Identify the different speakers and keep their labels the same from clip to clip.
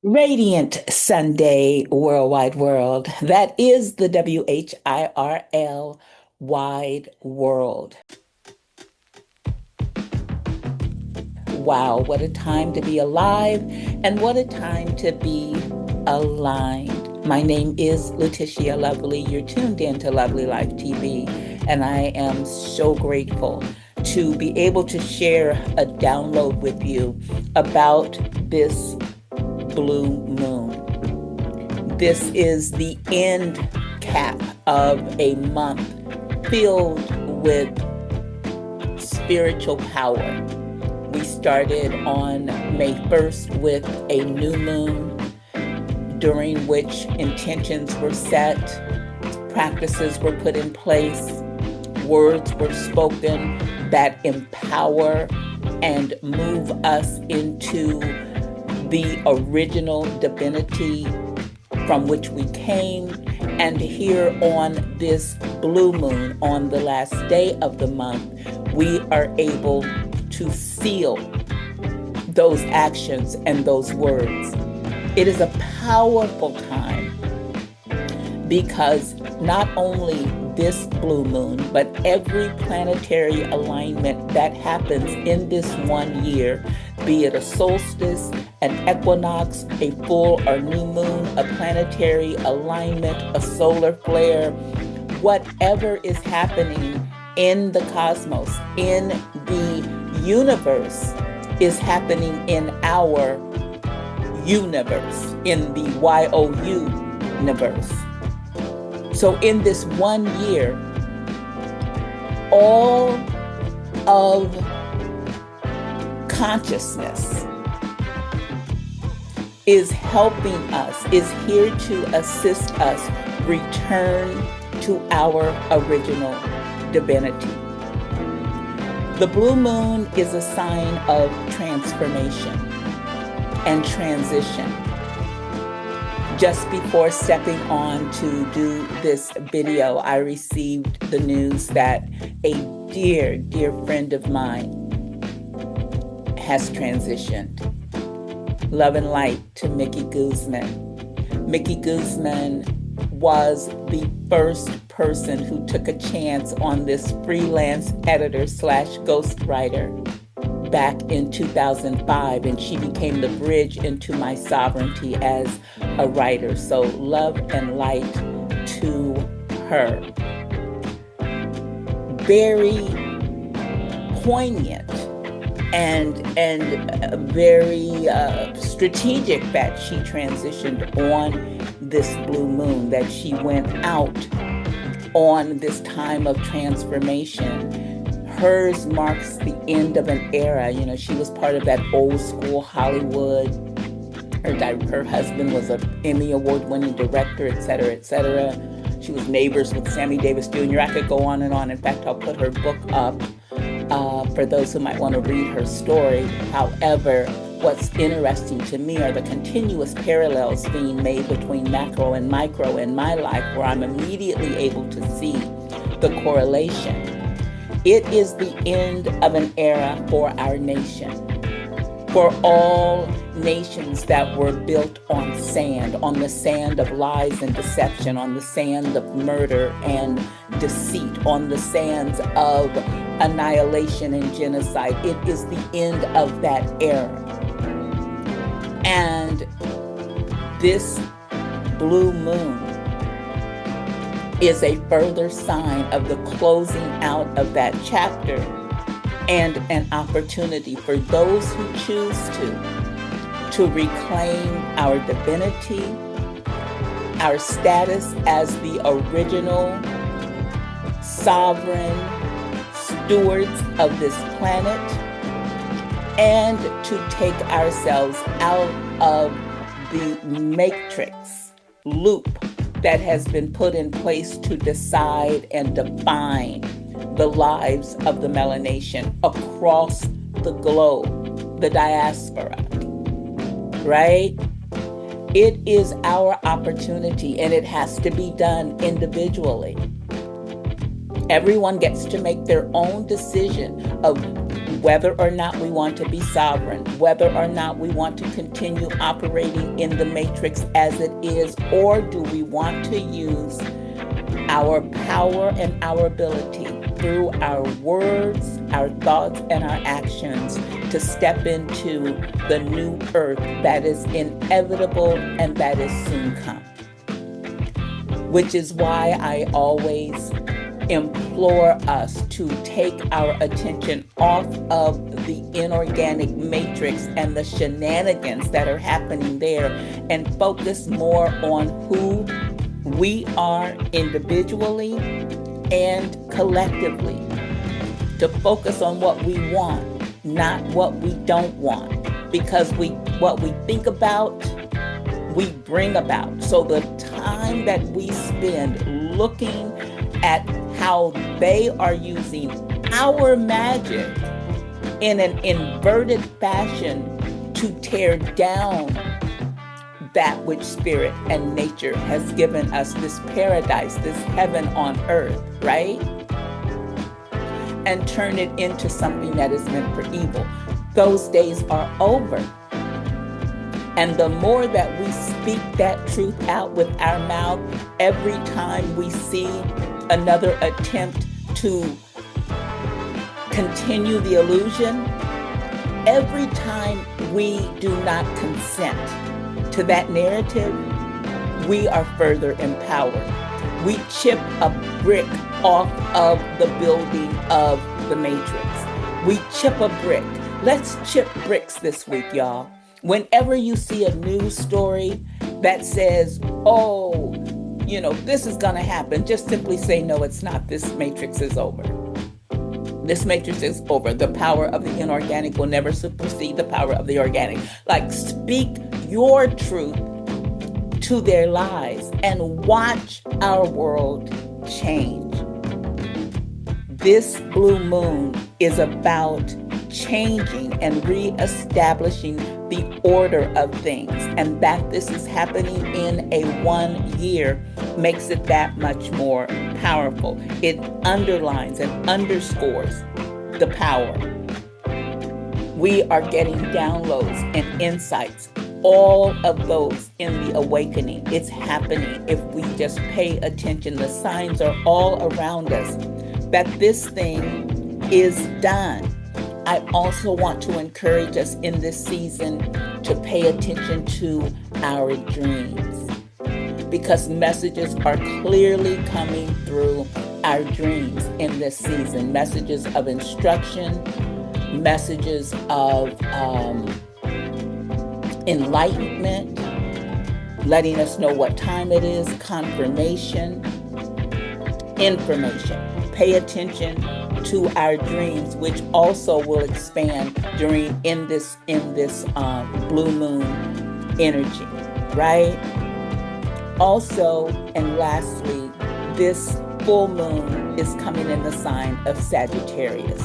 Speaker 1: Radiant Sunday Worldwide World. That is the WHIRL Wide World. Wow, what a time to be alive and what a time to be aligned. My name is Letitia Lovely. You're tuned in to Lovely Life TV, and I am so grateful to be able to share a download with you about this blue moon. This is the end cap of a month filled with spiritual power. We started on May 1st with a new moon, during which intentions were set, practices were put in place, words were spoken that empower and move us into the original divinity from which we came. And here on this blue moon, on the last day of the month, we are able to seal those actions and those words. It is a powerful time because not only this blue moon, but every planetary alignment that happens in this one year, be it a solstice, an equinox, a full or new moon, a planetary alignment, a solar flare, whatever is happening in the cosmos, in the universe, is happening in our universe, in the YOU universe. So in this one year, all of consciousness is helping us, is here to assist us return to our original divinity. The blue moon is a sign of transformation and transition. Just before stepping on to do this video, I received the news that a dear, dear friend of mine has transitioned. Love and light to Mickey Guzman. Mickey Guzman was the first person who took a chance on this freelance editor / ghostwriter back in 2005, and she became the bridge into my sovereignty as a writer. So love and light to her. Very poignant and very strategic that she transitioned on this blue moon, that she went out on this time of transformation. Hers marks the end of an era. You know, she was part of that old school Hollywood. Her husband was an Emmy Award-winning director, et cetera, et cetera. She was neighbors with Sammy Davis Jr. I could go on and on. In fact, I'll put her book up for those who might want to read her story. However, what's interesting to me are the continuous parallels being made between macro and micro in my life, where I'm immediately able to see the correlation. It is the end of an era for our nation, for all nations that were built on sand, on the sand of lies and deception, on the sand of murder and deceit, on the sands of annihilation and genocide. It is the end of that era. And this blue moon is a further sign of the closing out of that chapter and an opportunity for those who choose to reclaim our divinity, our status as the original sovereign stewards of this planet, and to take ourselves out of the matrix loop that has been put in place to decide and define the lives of the melanation across the globe, the diaspora, right? It is our opportunity, and it has to be done individually. Everyone gets to make their own decision of whether or not we want to be sovereign, whether or not we want to continue operating in the matrix as it is, or do we want to use our power and our ability through our words, our thoughts, and our actions to step into the new earth that is inevitable and that is soon come. Which is why I always implore us to take our attention off of the inorganic matrix and the shenanigans that are happening there and focus more on who we are individually and collectively, to focus on what we want, not what we don't want, because what we think about, we bring about. So the time that we spend looking at how they are using our magic in an inverted fashion to tear down that which spirit and nature has given us, this paradise, this heaven on earth, right? And turn it into something that is meant for evil. Those days are over. And the more that we speak that truth out with our mouth, every time we see another attempt to continue the illusion, every time we do not consent to that narrative, we are further empowered. We chip a brick off of the building of the matrix. We chip a brick. Let's chip bricks this week, y'all. Whenever you see a news story that says, oh, this is going to happen, just simply say, no, it's not. This matrix is over. This matrix is over. The power of the inorganic will never supersede the power of the organic. Like, speak your truth to their lives and watch our world change. This blue moon is about changing and reestablishing the order of things, and that this is happening in a 1 year makes it that much more powerful. It underlines and underscores the power. We are getting downloads and insights, all of those in the awakening. It's happening if we just pay attention. The signs are all around us that this thing is done. I also want to encourage us in this season to pay attention to our dreams, because messages are clearly coming through our dreams in this season. Messages of instruction, messages of enlightenment, letting us know what time it is, confirmation, information. Pay attention to our dreams, which also will expand in this blue moon energy, right? Also, and lastly, this full moon is coming in the sign of Sagittarius,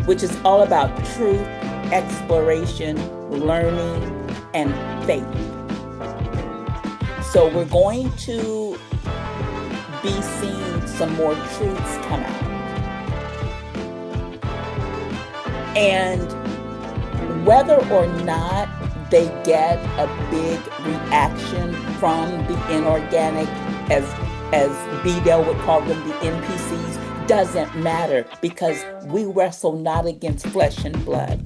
Speaker 1: which is all about truth, exploration, learning, and faith. So we're going to be seeing some more truths come out. And whether or not they get a big reaction from the inorganic, as Bedell would call them, the NPCs, doesn't matter, because we wrestle not against flesh and blood,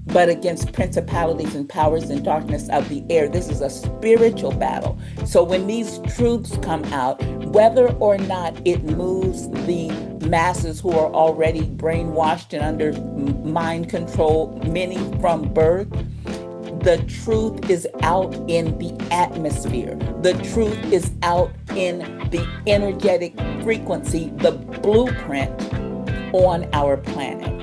Speaker 1: but against principalities and powers and darkness of the air. This is a spiritual battle. So when these truths come out, whether or not it moves the masses who are already brainwashed and under mind control, many from birth, the truth is out in the atmosphere. The truth is out in the energetic frequency, the blueprint on our planet.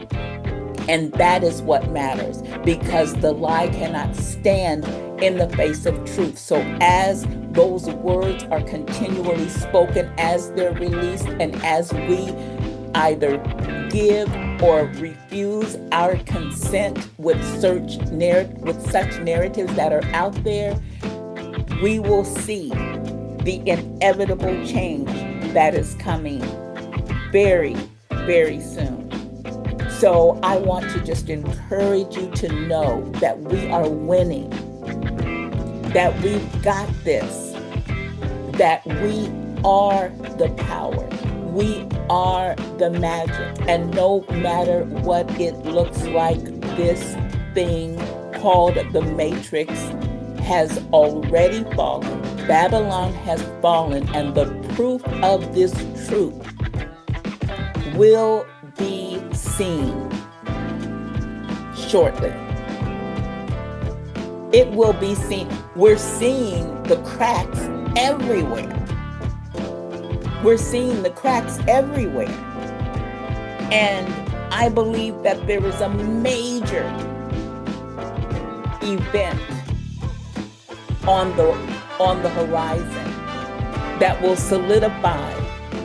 Speaker 1: And that is what matters, because the lie cannot stand in the face of truth. So as those words are continually spoken, as they're released, and as we either give or refuse our consent with such narratives that are out there, we will see the inevitable change that is coming very, very soon. So I want to just encourage you to know that we are winning, that we've got this, that we are the power. We are the magic. And no matter what it looks like, this thing called the Matrix has already fallen. Babylon has fallen, and the proof of this truth will be seen shortly. It will be seen. We're seeing the cracks everywhere. We're seeing the cracks everywhere. And I believe that there is a major event on the horizon that will solidify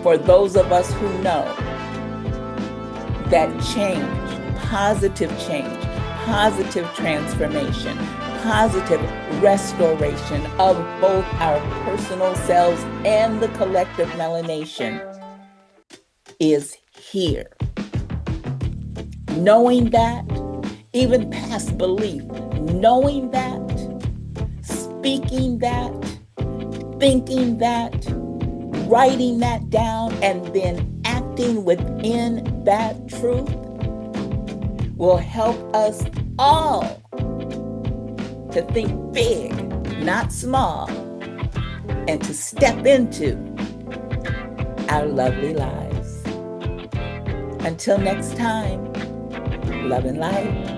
Speaker 1: for those of us who know that change, positive transformation, positive restoration of both our personal selves and the collective melanation is here. Knowing that, even past belief, knowing that, speaking that, thinking that, writing that down, and then acting within that truth will help us all to think big, not small, and to step into our lovely lives. Until next time, love and light.